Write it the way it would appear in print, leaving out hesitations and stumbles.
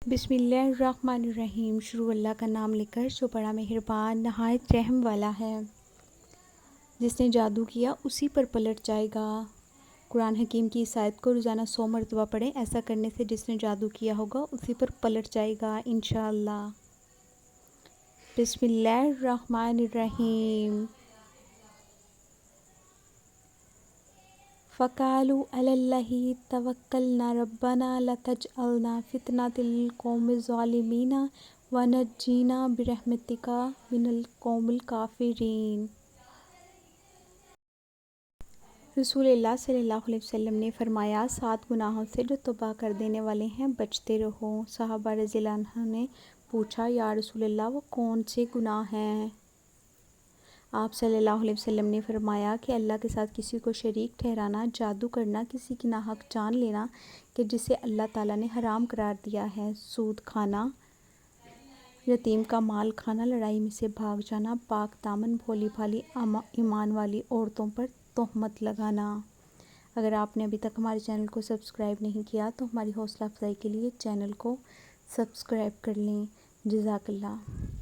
بسم اللہ الرحمن الرحیم۔ شروع اللہ کا نام لے کر جو بڑا مہربان نہایت رحم والا ہے۔ جس نے جادو کیا اسی پر پلٹ جائے گا۔ قرآن حکیم کی اس آیت کو روزانہ 100 مرتبہ پڑھیں۔ ایسا کرنے سے جس نے جادو کیا ہوگا اسی پر پلٹ جائے گا انشاءاللہ۔ بسم اللہ الرحمن الرحیم۔ فَقَالُوا عَلَى اللَّهِ تَوَكَّلْنَا رَبَّنَا لَا تَجْعَلْنَا فِتْنَةً لِلْقَوْمِ الظَّالِمِينَ وَنَجِّنَا بِرَحْمَتِكَ مِنَ الْقَوْمِ الْكَافِرِينَ۔ رسول اللہ صلی اللہ علیہ وسلم نے فرمایا، 7 گناہوں سے جو تباہ کر دینے والے ہیں بچتے رہو۔ صحابہ رضی اللہ عنہ نے پوچھا، یا رسول اللہ وہ کون سے گناہ ہیں؟ آپ صلی اللہ علیہ وسلم نے فرمایا کہ اللہ کے ساتھ کسی کو شریک ٹھہرانا، جادو کرنا، کسی کی ناحق جان لینا کہ جسے اللہ تعالیٰ نے حرام قرار دیا ہے، سود کھانا، یتیم کا مال کھانا، لڑائی میں سے بھاگ جانا، پاک دامن بھولی بھالی ایمان والی عورتوں پر تہمت لگانا۔ اگر آپ نے ابھی تک ہمارے چینل کو سبسکرائب نہیں کیا تو ہماری حوصلہ افزائی کے لیے چینل کو سبسکرائب کر لیں۔ جزاک اللہ۔